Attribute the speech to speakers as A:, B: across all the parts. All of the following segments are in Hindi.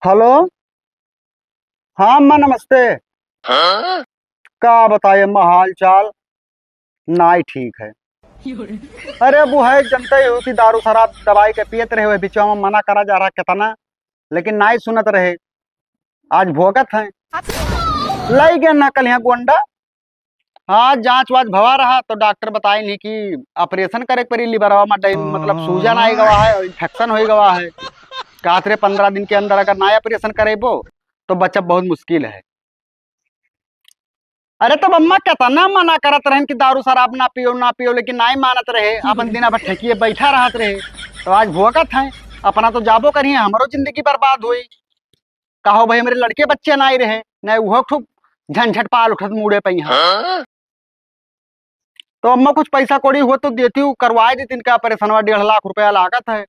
A: हेलो। हाँ अम्मा नमस्ते। का बताए अम्मा हाल चाल। नाई ठीक है। अरे वो है जनते ही हो कि दारू शराब दवाई के पियत रहे हुए बीच में मना करा जा रहा कितना, लेकिन नाई सुनत रहे। आज भोगत है। लाई गया ना कल यहाँ गोंडा। हाँ जांच वाच भवा रहा तो डॉक्टर बताए नहीं कि ऑपरेशन करे पड़ी लिबरवा में मतलब सूजन आई गवा है और इन्फेक्शन हो गवा है। कहा थे 15 दिन के अंदर अगर ना ऑपरेशन करेबो तो बचब बहुत मुश्किल है। अरे तो अम्मा कितना मना करत रहन कि दारू शराब ना पियो लेकिन नहीं मानत रहे। अपन दिन भर ठेकिए बैठा रहत रहे। तो आज भोगत है। अपना तो जाबो करिए हमारो जिंदगी बर्बाद हुई। कहो भाई मेरे लड़के बच्चे ना ही रहे नहीं वो खूब झंझट पाल उठत मुड़े पे यहाँ। तो अम्मा कुछ पैसा कौड़ी हो तो देती हूँ करवाए देती इनका ऑपरेशन 1.5 लाख रुपया लागत है।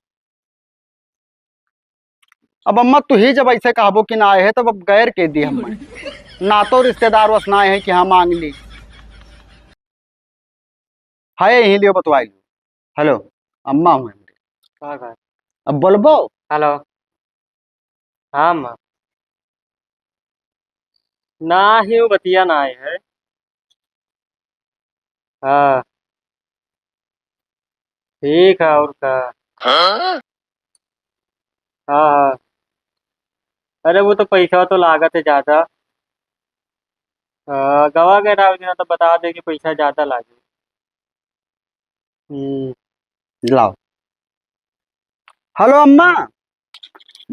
A: अब अम्मा तू ही जब ऐसे कहबो कि ना आए है तो अब गैर के दी हम ना तो रिश्तेदार वसनाए हैं कि हाँ मांग ली है यही लियो बतवाई लो। हेलो अम्मा हूँ
B: कहाँ?
A: अब बोलबो।
B: हेलो। हाँ माँ। ना ही वो बतिया ना आए है। हाँ ठीक है और का। हाँ हाँ। अरे वो तो पैसा तो लागत है ज्यादा। गवा के राव जी ने तो बता दे कि पैसा ज्यादा लागे। हम्म।
A: लाओ। हेलो अम्मा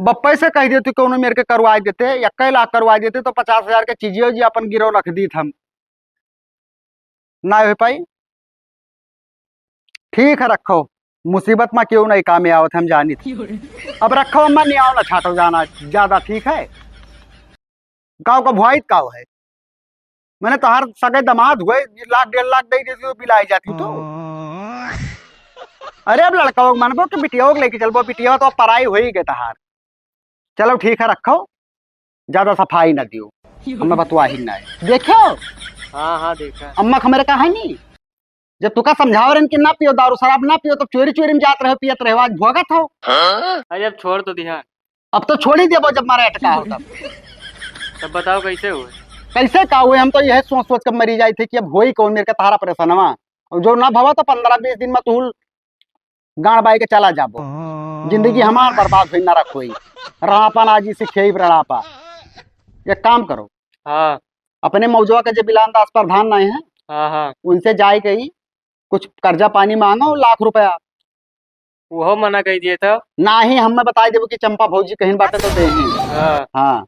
A: बप्पे से कह देती कौन मेरे के करवाई देते 1 लाख करवाई देते तो 50,000 के चीजें जी अपन गिरो रख दी हम ना हो पाई। ठीक है रखो। मुसीबत में क्यों नहीं काम आवत हम जानी थी। अब रखो अम्मा नहीं आओ ना छाटो जाना ज्यादा ठीक है। गाँव का भुआई गाँव है। मैंने तो हर सगे दामाद हुए 1 लाख 1.5 लाख दे देती तो पिलाई जाती तो। अरे अब लड़का हो मानबो कि बिटिया को लेके चलबो बिटिया तो अब पराई हो ही गए तहार। चलो ठीक है रखो। ज्यादा सफाई ना दियो। हमें बतवा ही ना है देखो।
B: हाँ हाँ देखा।
A: अम्मा हमारे कहा नहीं जब तुका समझाव रहे कि ना पियो दारू शराब ना पियो तो चोरी चोरी में जात रहे पियत रहे आज भोगत हो।
B: अरे अब छोड़ तो दिया।
A: अब तो छोड़ ही देबो जब मारे अटका हो तब।
B: तब बताओ कैसे हुए।
A: कैसे का हुए हम तो यह सोच सोच कर मरी जाए थे कि अब हो ही कौन मेरे का तारा परेशान हुआ और जो ना भवा तो 15-20 दिन में तू गाड़ बाई के चला जाबो। जिंदगी हमार बर्बाद हुई ना रखोई रापन आज ही सीखे रड़ापा। एक काम करो
B: हाँ
A: अपने मौजवा के जो बिलान दास प्रधान नहीं है
B: हाँ हाँ।
A: उनसे जाए गई कुछ कर्जा पानी मांगो 1 लाख रुपया।
B: वो मना कर दिए था।
A: ना ही हमें बता देबो कि चंपा भौजी कहीं बाटे तो दे ही।
B: हाँ
A: हाँ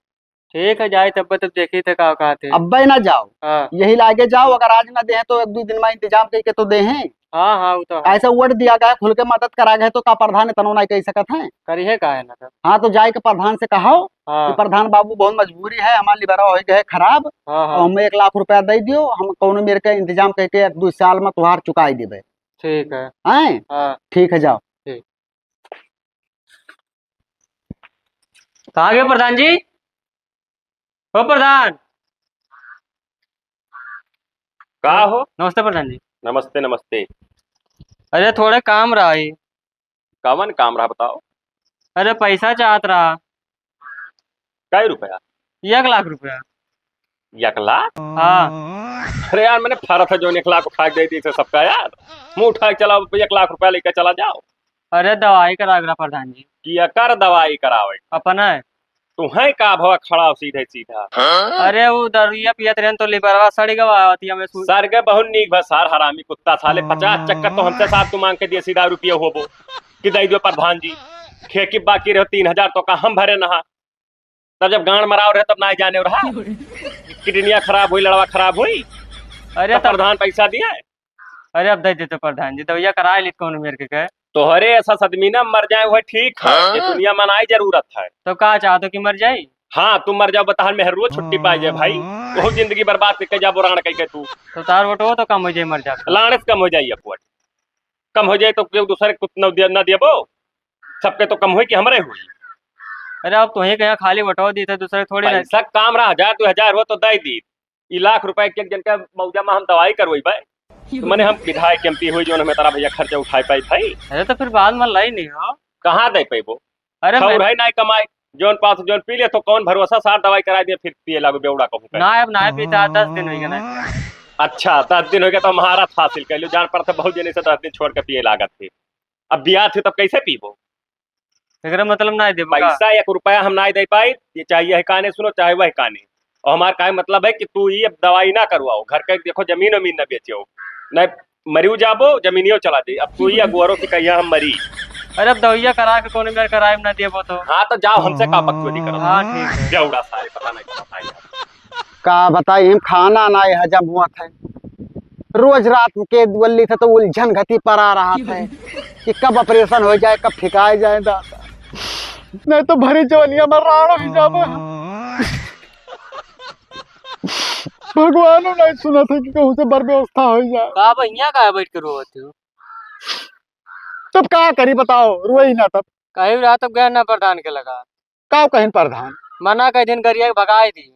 B: ठीक है जाए तब तब देखे थे कहा थे।
A: अब भाई ना जाओ।
B: हाँ
A: यही लागे जाओ अगर आज ना दे तो 1-2 दिन में इंतजाम करके तो दे हैं।
B: हाँ हाँ वो तो है।
A: ऐसा वर्ड दिया गया खुल के मदद करा गए तो का प्रधान इतना नहीं कह सकत है।
B: करिए का है ना तब।
A: हाँ तो जाए के प्रधान से कहो कि
B: हाँ
A: प्रधान बाबू बहुत मजबूरी है हमारे लिबरा हो गए खराब
B: हाँ
A: और
B: हाँ
A: हमें 1 लाख रुपया दे दियो हम कौन मेरे के इंतजाम करके 1-2 साल में तुहार चुकाई देवे।
B: ठीक है।
A: हैं
B: हाँ
A: ठीक है जाओ।
B: ठीक। कहाँ गए प्रधान जी? हो प्रधान।
C: का हो।
B: नमस्ते प्रधान जी।
C: नमस्ते नमस्ते।
B: अरे थोड़े काम रहा ही।
C: कवन काम रहा बताओ।
B: अरे पैसा चाहत रहा।
C: कई रुपया।
B: 1 लाख रुपया।
C: 1 लाख।
B: हाँ
C: अरे यार मैंने फारा था जो 1 लाख उठा के दे दी थे सबका यार। मुंह उठा के चलाओ 1 लाख रुपया लेकर चला जाओ।
B: अरे दवाई करा रहा प्रधान जी।
C: किया कर दवाई करावे।
B: अपन है।
C: तुम्हें का भवा खड़ा हो सीधे सीधा।
B: अरे वो दरुइया पियत रहे तो लिबरवा सड़ी गवाती हमें
C: सर के बहुत नीक भसार हरामी कुत्ता साले 50 चक्कर तो हमसे साथ तू मांग के दिए सीधा रुपया होबो कि दे दो प्रधान जी। खेती बाकी रहो 3,000 तो का हम भरे नहा तब जब गांड मराव रहे तब ना जाने रहा किडनिया खराब हुई लड़वा खराब हुई।
B: अरे तब
C: प्रधान पैसा दिया है।
B: अरे अब दे देते प्रधान जी दवाइया करा ली कौन मेरे के कहे।
C: तोहरे ऐसा सदमी ना मर जाए वह ठीक है ये दुनिया मनाई जरूरत है।
B: तो कहा चाहते कि मर जाये।
C: हाँ तुम मर जाओ बताहर में हर रोज छुट्टी पाई जाए भाई। बहुत जिंदगी बर्बाद करके जा बुराण कह के तू
B: तो तार वोटो तो कम हो जाए मर जाता।
C: लाने से कम हो जाइए पुअट कम हो जाए तो क्यों दूसरे कुछ न दियबो सबके तो कम हुई कि हमरे हुई।
B: अरे अब तुम्हें कहीं खाली वटो दी थे दूसरे थोड़ी ना।
C: पैसा काम रहा 1,000-2,000 हो तो दे दी 1 लाख रुपए के एक जन का मौजा में हम दवाई करवाई भाई तो मैंने हम विधायक एमपी हुई जो हमें तारा भैया खर्चा उठाए पाई भाई।
B: अरे तो फिर बाद में लाई नहीं हो।
C: कहाँ दे पैबो
B: अरे
C: खौर है ना कमाए जोन पास जोन पी ले तो कौन भरोसा सार दवाई करा दिए फिर पिए लागू बेवड़ा कहूँ
B: ना अब ना पीता 10 दिन हो गया ना।
C: अच्छा 10 दिन हो गया तो महारत हासिल कर लो जान पर बहुत जने से 10 दिन छोड़ के पिए लागत थे अब बिया थे तब कैसे पीबो
B: एकरा मतलब ना दे
C: पैसा 1 रुपया हम ना दे पाई ये चाहिए है काने सुनो चाहे वह काने और हमारा का मतलब है कि तू ही अब दवाई ना करवाओ घर का देखो जमीन वमीन न बेचो न मरियो जाबो जमीनियो चला दे अब तू ही अगुआरों की कहिया हम मरी।
B: अरे अब दवाइया करा के कोने में कराए ना देबो तो
C: हाँ तो जाओ हमसे का बकचोदी करो।
B: हाँ ठीक है।
C: बेवड़ा सारे पता नहीं क्या बताइए
A: का बताई हम खाना ना हजम हुआ था रोज रात के वल्ली था तो उलझन घटी पर आ रहा था कि कब ऑपरेशन हो जाए कब फिकाए जाए दादा नहीं तो भरी जवनिया में राणो ही जाबो भगवान नहीं सुना था कि कहूँ से बर व्यवस्था हो जाए
B: का भैया का बैठ के रोवत हो
A: तब का करी बताओ रोई ना तब
B: कहीं रात तक गया ना प्रधान के लगा
A: का कहीं प्रधान
B: मना कई दिन करिए भगाए दी।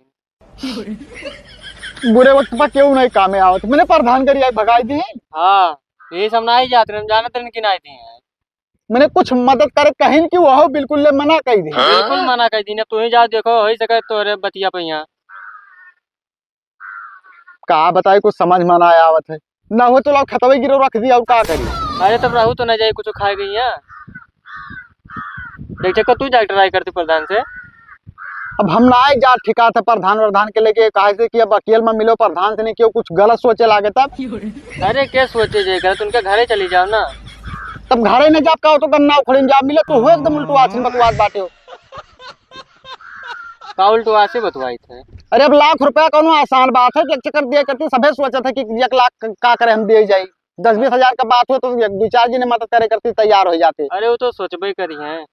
A: बुरे वक्त पर क्यों नहीं कामे आवत मैंने प्रधान करी आई भगाई दी
B: हाँ ये सब ना ही जाते हम जानते हैं कि ना दी है
A: मैंने कुछ मदद करे कहीं कि वह बिल्कुल ले मना कर दी
B: बिल्कुल मना कर दी तू ही जा देखो हो सके तोरे बतिया पैया
A: का बताई कुछ समझ में ना आवत है ना हो तो लोग खतवे गिरो रख दिया और का करी
B: अरे तब रहू तो ना जाए कुछ खाए गई है देख चक्कर तू जा ट्राई करती प्रधान से
A: अब हम ना जा ठिका था प्रधान वर्धान के लेके कहा से कि अब अकेले में मिलो प्रधान से नहीं क्यों कुछ गलत सोचे लागे तब
B: अरे क्या सोचे जे कर तुमके घरे चली जाओ ना
A: तब घरे नहीं जाप का हो तो गन्ना उखड़े जाप मिले तो हो एकदम उल्टू आसन बकवास बाटे हो
B: का उल्टू से बतवाई थे।
A: अरे अब लाख रुपया कोनो आसान बात है कि एक चक्कर दिया करती सभे सोचा था कि 1 लाख का करे हम दिए जाए 10-20 हजार का बात हो तो 2-4 जी ने मदद करे करती तैयार हो जाते।
B: अरे वो तो सोचबे करी है।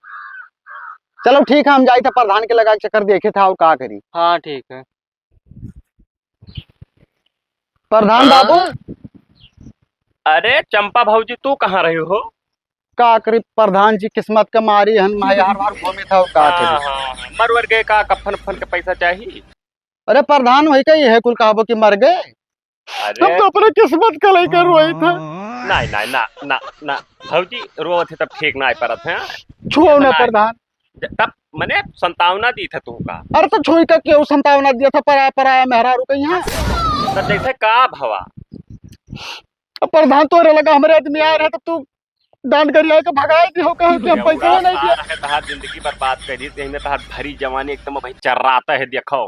A: चलो ठीक है हम जाए थे प्रधान के लगा चक्कर देखे था और का करी।
B: हाँ ठीक है
A: प्रधान बाबू
C: अरे चंपा भाऊजी तू कहाँ रहे हो
A: का करी प्रधान जी किस्मत का मारी हन मैं यार बार घूमे था और का करी
C: मरवर गए का कफन फन के पैसा चाहिए।
A: अरे प्रधान वही कही है कुल कहाबो कि मर गए
C: अरे
A: हम तो अपने किस्मत का लेकर रोए थे
C: नहीं नहीं ना ना ना भाऊजी रो थे तब ठीक ना परत है
A: छुओ ना प्रधान
C: तब मैंने संतावना दी था तू का।
A: अरे तो छुई का क्यों संतावना दिया था पराया पराया मेहरा रुक यहाँ
C: तो जैसे का भवा
A: अब प्रधान तो लगा हमारे आदमी आए रहे तो तू डांट कर लाए भगाए दी हो कहा कि हम पैसा नहीं दिया
C: है तहार जिंदगी बर्बाद कर दी तेने तहार भरी जवानी एकदम भाई चर्राता है देखो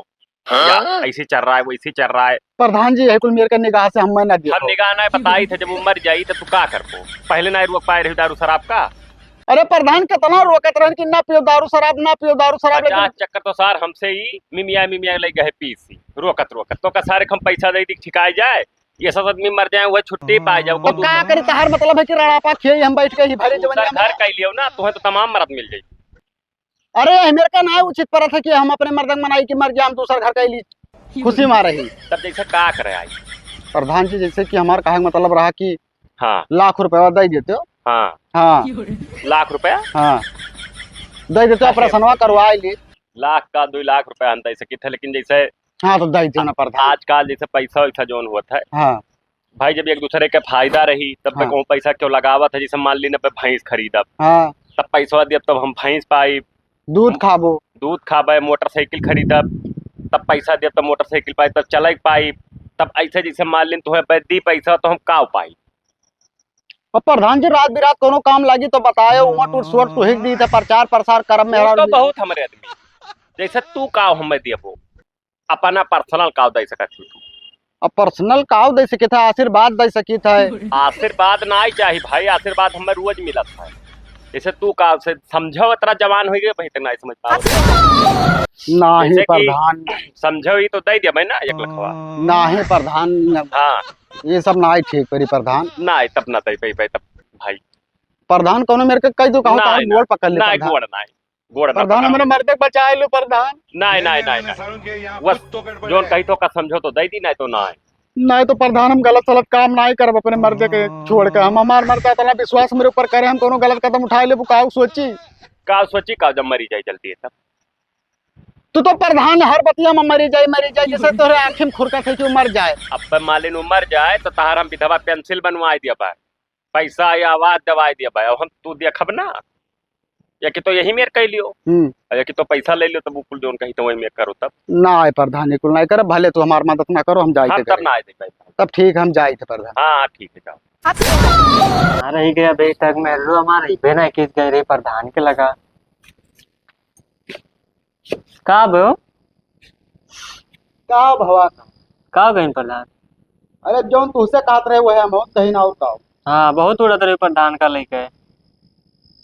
C: या ऐसे चल रहा है वैसे चल रहा है।
A: प्रधान जी है कुल मेरे का निगाह से हम ना दिया
C: हम निगाह ना बताई थे जब उम्र जाई तो तू का करबो पहले ना रोक पाए रही दारू शराब का।
A: अरे प्रधान कितना रोकत रहे कि ना पियो दारू शराब
C: पचास चक्कर तो सार हमसे ही मिमिया ले गए पीसी रोकत रोकत तो का सारे हम पैसा दे दी ठिकाई जाए ये सब आदमी मर जाए वह छुट्टी पाए जाओ
A: तो का करे तहार मतलब है कि राणा पा खेई हम बैठ के ही भरे जवानी
C: घर का लियो ना तुम्हें तो तमाम मरद मिल जाई।
A: अरे मेरे का ना उचित परत है कि हम अपने मर्दंग मनाई कि मर गया हम दूसरा घर का ली खुशी में रही
C: तब जैसे का करे आई
A: प्रधान जी जैसे कि हमारा कहा मतलब रहा कि
C: हाँ
A: लाख रुपया दे देते हो
C: हाँ
A: हाँ
C: लाख रुपया
A: हाँ दे देते हो ऑपरेशनवा करवा ली
C: लाख का 2 लाख रुपया हम दे सकी थे लेकिन जैसे
A: हाँ तो दे दो ना प्रधान
C: आजकल जैसे पैसा वैसा जोन हुआ था
A: हाँ
C: भाई जब एक दूसरे के फायदा रही तब
A: हाँ।
C: कहूँ पैसा क्यों लगावत है जैसे मान ली ना भैंस खरीदब
A: हाँ
C: तब पैसा दिया तब हम भैंस पाई
A: दूध खाबो
C: दूध खाबे मोटरसाइकिल खरीदब तब पैसा दिया तब मोटरसाइकिल पाई तब चल पाई तब ऐसे जैसे मान ली तुम्हें दी पैसा तो हम का पाई।
A: और प्रधान जी रात बिरात कोनो काम लगी तो बताए उमर टूट सुअर तू हिक दी थे प्रचार प्रसार करब मेहरा
C: तो बहुत हमारे आदमी जैसे तू का हमें दियबो अपना पर्सनल का दे सकत तू
A: अब पर्सनल काव दे सके था आशीर्वाद दे सकी था
C: आशीर्वाद ना ही चाहिए भाई आशीर्वाद हमें रोज मिलत है जैसे तू का से समझो इतना जवान हो गए भाई तक नहीं समझ पाओ
A: नाही प्रधान
C: समझो ही तो दे दिया भाई ना 1 लखवा
A: नाही प्रधान
C: हाँ
A: ये सब ना ही ठीक करी प्रधान
C: ना तब ना दे भाई तब भाई
A: प्रधान कोनो मेरे के कई तो कहूं
C: ना,
A: गोड़ पकड़ ले
C: ना
A: प्रधान
C: गोड़ ना गोड़ ना
A: प्रधान हमारे मर्दे बचाए लो प्रधान
C: नहीं बस जोन कही तो का समझो तो दे दी नहीं तो ना
A: नहीं तो प्रधान हम गलत सलत काम ना ही करब अपने मर्दे के छोड़ के हम हमार मर्दा इतना विश्वास मेरे ऊपर करे हम कोनो गलत कदम उठाए ले बुकाऊ सोची
C: का जब मरी जाए जल्दी है तब
A: तू तो प्रधान हर बतिया में मरी जाए जैसे तोरे आँखी में खुरका थे कि मर जाए
C: अब मालिन उमर जाए तो तहार हम विधवा पेंसिल बनवाई दिया बार पैसा या आवाज दवाई दिया भाई हम तू देखब ना या कि तो यही मेर कह लियो या कि तो पैसा ले लियो तब कुल जोन कही तो वही मेर करो तब।
A: ना आए प्रधान जी कुल नहीं करे, भले तू हमार मदद ना करो, हम जाए
C: हाँ
A: थे
C: तब ना आए थे भाई।
A: तब ठीक हम जाए थे प्रधान।
C: हाँ ठीक है जाओ।
B: रही गया अभी तक मेरे हमारा इबे ना किस गए रे प्रधान के लगा का बो
A: का भवा
B: का गए प्रधान।
A: अरे जौन तुझसे कहत रहे वो है हम कहीं ना और का।
B: हाँ बहुत उड़त रहे प्रधान का लेके।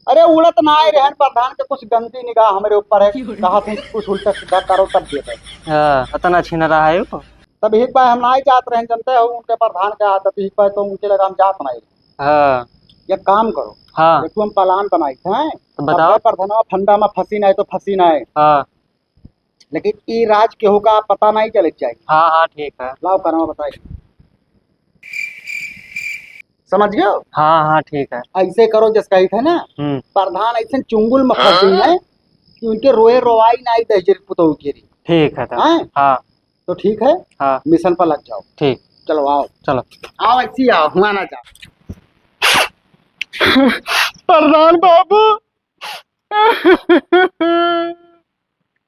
A: अरे उड़त ना आए रहन प्रधान के कुछ गंदी निगाह हमारे ऊपर है, कहा तुम कुछ उल्टा सीधा करो तब देते।
B: हाँ इतना छीन रहा है वो।
A: तब एक बार हम ना ही जात रहे, जानते हो उनके प्रधान के आदत एक बार तो उनके लगा हम जात नहीं।
B: हाँ
A: ये काम करो,
B: हाँ
A: देखो हम प्लान बनाए थे
B: तो बताओ।
A: प्रधान फंडा में फंसी ना है तो फंसी ना है,
B: हाँ
A: लेकिन ये राज केहू का पता नहीं चले चाहिए।
B: हाँ हाँ ठीक है।
A: लाओ करना बताइए, समझ गए?
B: हाँ हाँ ठीक है।
A: ऐसे करो जैसे कही थे ना, प्रधान ऐसे चुंगुल में फंसी है कि उनके रोए रोवाई नहीं दे पुतहू के।
B: ठीक है
A: हाँ
B: हाँ
A: तो ठीक है,
B: हाँ
A: मिशन पर लग जाओ।
B: ठीक
A: चलो आओ
B: चलो
A: आओ ऐसी आओ, हुआ ना जाओ। प्रधान बाबू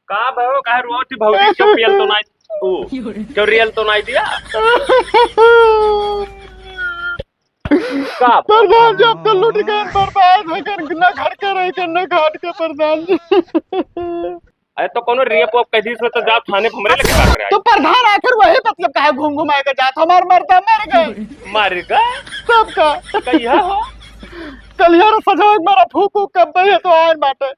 C: का भयो काहे रोती भौजी क्यों पियल तो नहीं तू क्यों रियल तो नहीं दिया का
A: प्रधान जी अब तो लुट गए, बर्बाद हो गए, न घर के रह के न घाट के प्रधान जी।
C: अरे तो कोनो रेप ऑफ कैदी से तो जा थाने पे हमरे लेके का करे
A: तो प्रधान आखिर वही मतलब काहे घूम घुमाए के जात, हमार मरता मर गए
C: मार गए
A: सबका।
C: कहिया हो
A: कलियार सजा मारा फूकू कब है तो आए बाटे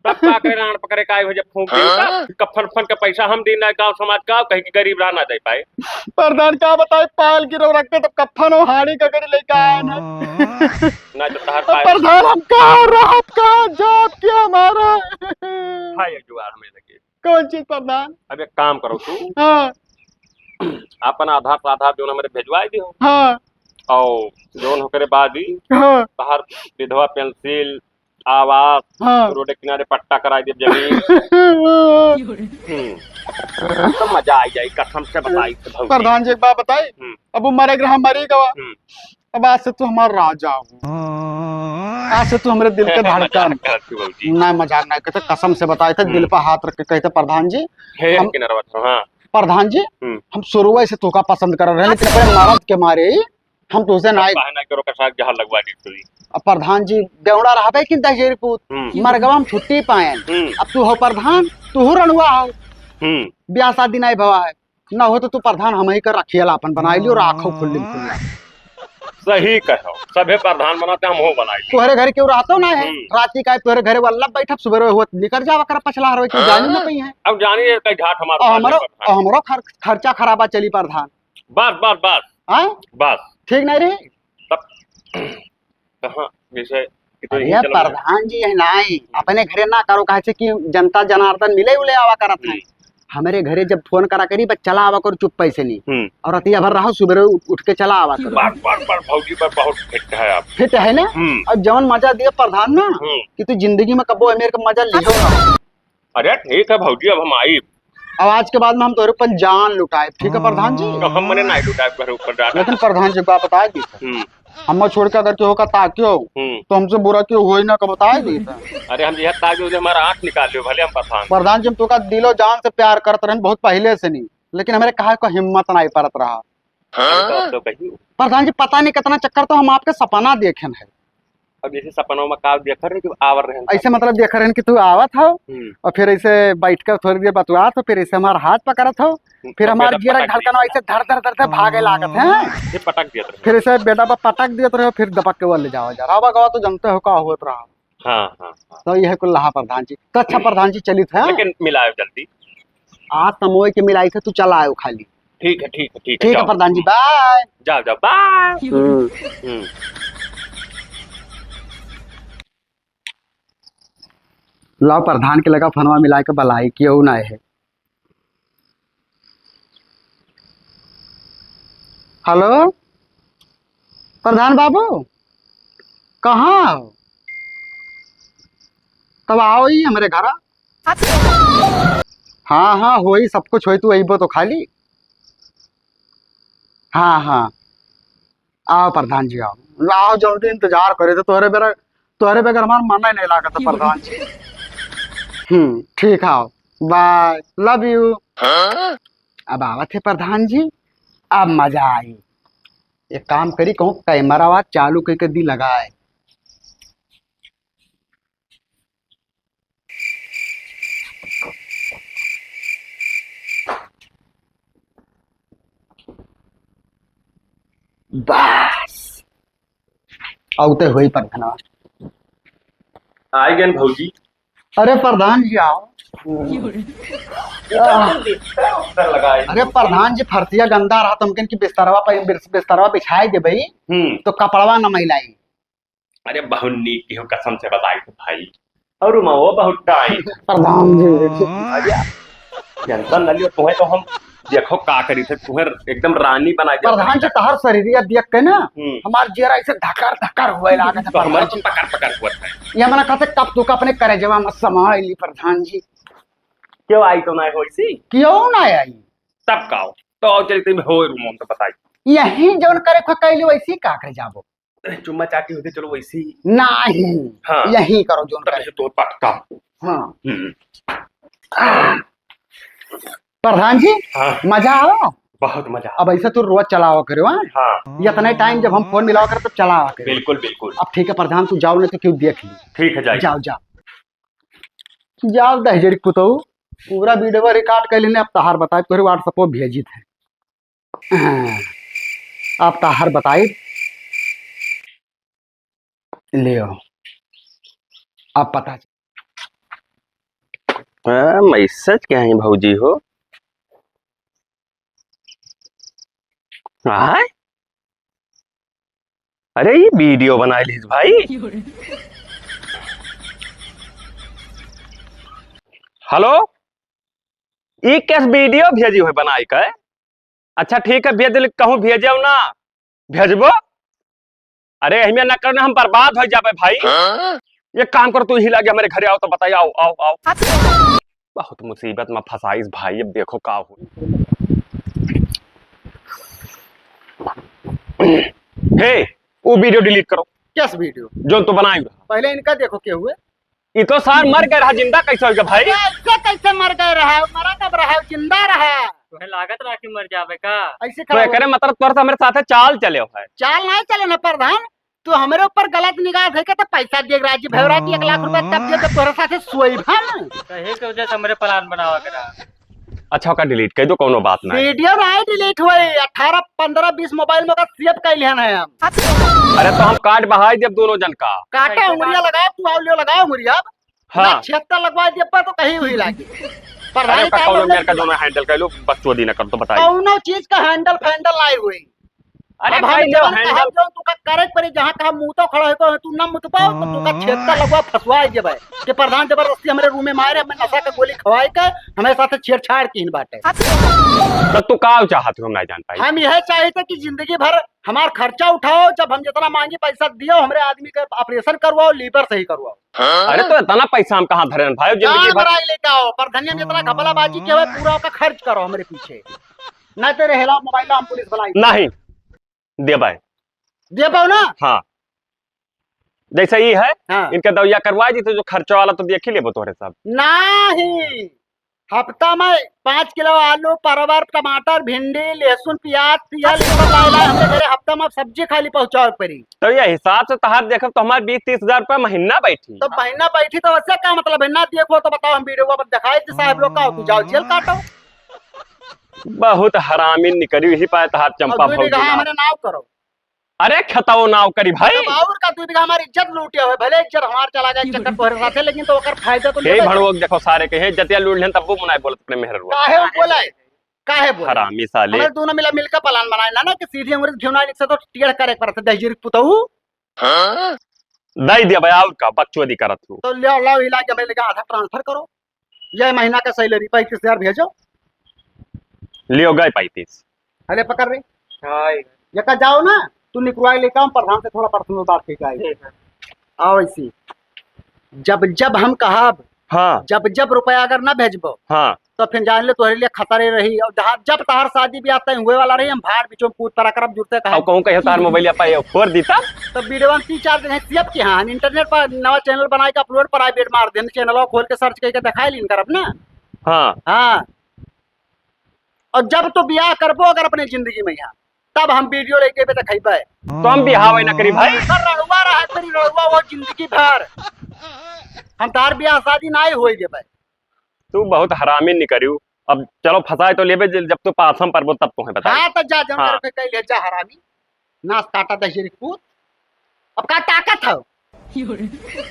C: तब का करे राण पकड़े काय हो जब फूंक दे कफन फन का पैसा हम देना गांव समाज का कहीं की गरीब रह ना जाए पाए।
A: प्रधान क्या बताए पायल गिरो रखते तो कफन और हाड़ी का गरी लेके आए ना।
C: ना तो तहर
A: तो
C: पाए
A: प्रधान हम कहाँ राहत कहाँ जॉब किया हमारा
C: हाय जुआर में लगे।
A: कौन चीज प्रधान?
C: अब एक काम करो तू
A: हाँ
C: अपन आधार जो हमारे भेजवाई दियो
A: हाँ
C: और जोन होकर बाद ही
A: हाँ
C: बाहर विधवा पेंसिल आवास
A: हाँ
C: रोड किनारे पट्टा कराई दे जमीन तो मजा आई जाए कसम से बताई तो भौजी।
A: प्रधान जी एक बात बताई, अब वो मरे ग्रह मरी गवा, अब आज से तू हमारा राजा हो, आज से तू हमारे दिल के धड़कन। ना मजाक नहीं कहते, कसम से बताए थे दिल पर हाथ रख के कहते प्रधान जी हम प्रधान जी हम शुरू से तुका पसंद कर रहे हैं, लेकिन अपने मर्द के मारे हम तुझसे ना
C: करो का साथ जहां लगवा दी तुझी।
A: अब प्रधान जी बेवड़ा रहा भाई कि दहेज पूत मरगवा हम छुट्टी पाए, अब तू हो प्रधान तू हो रणुआ हो, ब्याह शादी नहीं भवा है ना हो तो तू प्रधान हम ही कर रखिएला अपन बनाई लियो राखो खुल्ली खुल्ला।
C: सही कहो सभे प्रधान बनाते हम हो बनाई
A: तोहरे घर क्यों रहतो ना है, राती का तोहरे घरे वाला बैठा सुबह हो निकल जावा कर पछला रहो क्यों जानी ना पई है।
C: अब जानिए कई घाट हमारा
A: हमरो खर्चा खराबा चली प्रधान।
C: बस बस बस
A: हां
C: बस
A: ठीक नहीं रे
C: तब कहां विषय
A: अरे प्रधान जी है नहीं अपने घरे ना करो कहे से कि जनता जनार्दन मिले उले आवा करत है, हमारे घरे जब फोन करा करी बस चला आवा करो चुप पैसे नहीं और रतिया भर रहो सुबह उठ के चला आवा करो।
C: बार भौजी पर बहुत फिट है आप
A: फिट है ना और जवन मजा दिए प्रधान ना कि तू जिंदगी में कबो मेरे को मजा लियो ना।
C: अरे ठीक है भौजी अब हम आई
A: अब आज के बाद में हम तोरे पर जान लुटाए, ठीक है प्रधान जी?
C: तो हम मने नहीं लुटाए पर ऊपर डाला,
A: लेकिन प्रधान जी बात बता दी हम छोड़ के अगर क्यों का ताकियो तो हमसे बुरा क्यों हो ही ना का बता दी।
C: अरे हम यह ताकि हमारा आंख निकाल लियो भले हम
A: प्रधान जी हम तो का दिलो जान से प्यार करते रहे बहुत पहले से नहीं, लेकिन हमारे कहा को हिम्मत नहीं परत रहा।
C: तो
A: प्रधान जी पता नहीं कितना चक्कर तो हम आपके सपना देखे है।
C: अब जैसे सपनों में काव देख रहे कि आवर रहे
A: ऐसे मतलब देख रहे कि तू आवत हो और फिर ऐसे बैठ कर थोड़ी देर बतुआत हो, फिर ऐसे हमारा हाथ पकड़त हो, फिर हमारे जीरा धड़कन ऐसे धड़ धड़ धड़ भागे लागत है,
C: पटक दिया
A: फिर ऐसे बेटा पर पटक दिए रहे फिर दबक के वो ले जाओ जा रहा गवा तो जानते हो का होत रहा।
C: हाँ
A: तो यह कुल रहा प्रधान जी। तो अच्छा प्रधान जी चली थे
C: लेकिन मिलायो जल्दी
A: आज समोय के मिलाई थे, तू चला आयो खाली।
C: ठीक है ठीक है
A: ठीक है प्रधान जी बाय।
C: जाओ जाओ बाय।
A: लाओ प्रधान के लगा फनवा मिला के बलाई क्यों ना है। हेलो प्रधान बाबू कहाँ हो? तब आओ ही हमारे घर। हाँ हाँ हो ही सब कुछ हो तू वही तो खाली। हाँ हाँ आओ प्रधान जी आओ, लाओ जल्दी इंतजार करे तो तोहरे बेरा तोहरे बगैर हमारा मन ही नहीं लागत है प्रधान जी। ठीक है, बाय, लव यू। अब आवत है प्रधान जी, अब मजा आई। एक काम करी, कहूँ कैमरा आवाज चालू करके दी लगाए। बस औते हुई प्रधान।
C: आई गए भौजी।
A: अरे प्रधान जी आओ।
C: लगाए।
A: अरे प्रधान जी फर्तिया गंदा रहा, तुमकिन की बिस्तरवा बिछाए दे भाई, तो कपड़वा न मैलाई।
C: अरे बहुत नीक की हो, कसम से बताई तो भाई। और वो बहुत टाइम
A: प्रधान जी
C: टेंशन न लियो, तुम्हें तो हम देखो का करी थे, तुम्हें एकदम रानी बनाई दिया।
A: प्रधान जी तहर शरीरिया देख के ना हमार जेरा ऐसे धकर धकर हुए लागत है।
C: तो हमारे तो पकड़ पकड़ हुआ था।
A: ये मना कहते कब तू अपने करे जवा मत समाइली प्रधान जी।
C: क्यों आई तो ना होई सी?
A: क्यों ना आई?
C: तब काओ तो चलते में हो रूम तो बताई।
A: यही जवन करे खो कैली वैसी का करे जाबो।
C: चुम्मा चाटी होती चलो वैसी
A: नहीं।
C: हाँ।
A: यही करो जोन करे
C: तो पक्का।
A: हाँ। प्रधान जी
C: हाँ।
A: मजा आओ,
C: बहुत मजा।
A: अब ऐसे तो रोज चलावा करो।
C: हाँ।
A: इतने टाइम जब हम फोन मिलावा करे तब चलावा करो।
C: बिल्कुल बिल्कुल।
A: अब ठीक है प्रधान, तू जाओ नहीं तो क्यों देख ली।
C: ठीक है जाइए।
A: जाओ जाओ जाओ दहजरी पुतो पूरा वीडियो रिकॉर्ड कर लेने। अब तहार बताए तोरे व्हाट्सएप पर भेजी थे। अब तहार बताई लियो, अब पता
C: मैसेज क्या है भौजी हो? आय? अरे ये वीडियो बना लीज भाई। हेलो, ये कैस वीडियो भेजी हुई बनाई का? अच्छा ठीक है, भेज कहूँ भेजो ना भेजबो। अरे हमें न करना, हम बर्बाद हो जाबे भाई। ये काम करो, तू ही लगे हमारे घरे आओ तो बताइए। आओ आओ आओ। बहुत मुसीबत में फंसाइस भाई, अब देखो का हो। हे वो वीडियो डिलीट करो।
A: कैस वीडियो
C: जो तू बनाई
A: पहले इनका देखो क्या हुए।
C: ये तो सार मर गए रहा, जिंदा कैसे हो गया भाई?
A: ऐसे कैसे मर गए रहा? मरा कब रहा? जिंदा रहा।
B: तुम्हें लागत रहा कि मर जावे का?
A: ऐसे
C: तो करे मतलब तोर से मेरे साथ चाल चले है।
A: चाल नहीं चले ना प्रधान, तू हमारे ऊपर गलत निगाह है तो पैसा दे राजी भैरा की 1 लाख रुपए तब दे तो तोरे साथे सोई हम
B: कहे के वजह से हमरे प्लान बनावा करा।
C: अच्छा का डिलीट कर दो, कोनो बात नहीं।
A: वीडियो नहीं डिलीट हुए, 18 15 20 मोबाइल में का सेव कर लिया है हम।
C: अरे तो हम कार्ड बहाई जब दोनों जन का
A: काटा उंगलियां लगाओ, तू आउलियो लगाओ उंगलियां।
C: हाँ।
A: 76 लगवा दिए पर तो कहीं हुई लागी।
C: अरे का कोनो मेरे का दोनों हैंडल कर लो, बकचोदी ना कर तो बताइए।
A: कौनो चीज का हैंडल फैंडल नहीं हुई।
C: अरे
A: अब
C: भाई
A: हम
C: जो
A: जवन
C: हैंडल
A: कहा जो तू का करे परे जहां कहा मुंह तो खड़ा है तो तू ना मुत पाओ तो तू का 76 लगवा फसवाए देबे कि प्रधान जबरदस्ती हमारे रूम में मारे, हमें नशा का गोली खवाए के हमारे साथ छेड़छाड़ की बाटे।
C: तो तू का चाहत हो हम नहीं जान पाई।
A: हम यह चाहते कि जिंदगी भर हमार खर्चा उठाओ, जब हम जितना मांगे पैसा दियो, हमारे आदमी का ऑपरेशन करवाओ, लीवर सही करवाओ।
C: अरे तो इतना पैसा हम कहाँ धरे भाई? जिंदगी भर
A: लेके आओ प्रधानिया जितना घपलाबाजी के हुए पूरा का खर्च करो हमारे पीछे, नहीं तो रहेला मोबाइल हम पुलिस बुलाई
C: नहीं दे भाई।
A: दे पाओ ना।
C: हाँ जैसे ये है।
A: हाँ।
C: इनका दवाइया करवा दी तो जो खर्चा वाला तो देख ही ले तोरे सब।
A: नहीं, हफ्ता में 5 किलो आलू परवर टमाटर भिंडी लहसुन प्याज तिल हमरे घरे हफ्ता में सब्जी खाली पहुंचाओ पड़ी।
C: तो ये हिसाब से तहार देखो तो हमारे 20-30 हजार रुपया महीना बैठी।
A: तो महीना बैठी तो वैसे क्या मतलब है? ना देखो तो बताओ, हम वीडियो पर दिखाए थे साहब लोग का, तू जाओ जेल काटो।
C: बहुत हरामी निकली ही पाए तहार चंपा भौजी।
A: हमारे नाव करो।
C: अरे खताओ नाव करी भाई।
A: और का 2 बीघा हमारी इज्जत लूटिया हुए, भले इज्जत हमार चला गया चक्कर तोहरे साथे, लेकिन तो ओकर फायदा तो
C: हे भड़वो देखो सारे के हे जतिया लूट लेन तब वो मुनाई बोलत अपने मेहर हुआ।
A: काहे बोले? काहे बोले?
C: हरामी साले।
A: हमारे दोनों मिलकर प्लान बनाए ना कि सीधी अंग्रेज घिवना से तो टेढ़ करे परत दहजीर पुतहू।
C: हां दई दिया भाई, और का बकचोदी करत हूं।
A: तो ले लाओ इलाज जब लेके आधा ट्रांसफर करो, ये महीना का सैलरी 35,000 भेजो।
C: लियो गए 35।
A: अरे पकड़ रे।
B: हां
A: ये का जाओ ना, तू निकलवाई लेके आओ, प्रधान से थोड़ा पर्सनल बात की आई। आओ ऐसी जब जब हम कहब,
C: हाँ
A: जब जब रुपया अगर ना भेजबो
C: हाँ
A: तो फिर जान ले तुम्हारे लिए खतरे रही। और जहाँ जब तहार शादी ब्याह तय हुए वाला रही हम भाड़ बिचो कूद पर करब जुड़ते कहा।
C: अब कहूँ कहियो तार मोबाइल पाए फोड़ दी तब
A: तो वीडियो 3-4 दिन सियप के हाँ इंटरनेट पर नवा चैनल बना के अपलोड प्राइवेट मार देने चैनल खोल के सर्च करके दिखाई लीन करब ना।
C: हाँ
A: हाँ और जब तो ब्याह करबो अगर अपने जिंदगी में यहाँ तब हम वीडियो लेके पे दिखेबे।
C: तो हम भी हावे ना करी भाई।
A: सर रड़ुआ रहा तेरी रड़ुआ वो जिंदगी भर हम तार ब्याह शादी ना ही होई देबे।
C: तू बहुत हरामी नहीं करियो। अब चलो फंसाए तो लेबे जब तो पासम पर वो तब तुम्हें बता।
A: हाँ तो जा जम
C: हाँ।
A: करके कह ले जा हरामी नाच काटा दशरी कूद अब का ताकत हो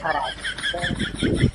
A: हरामी।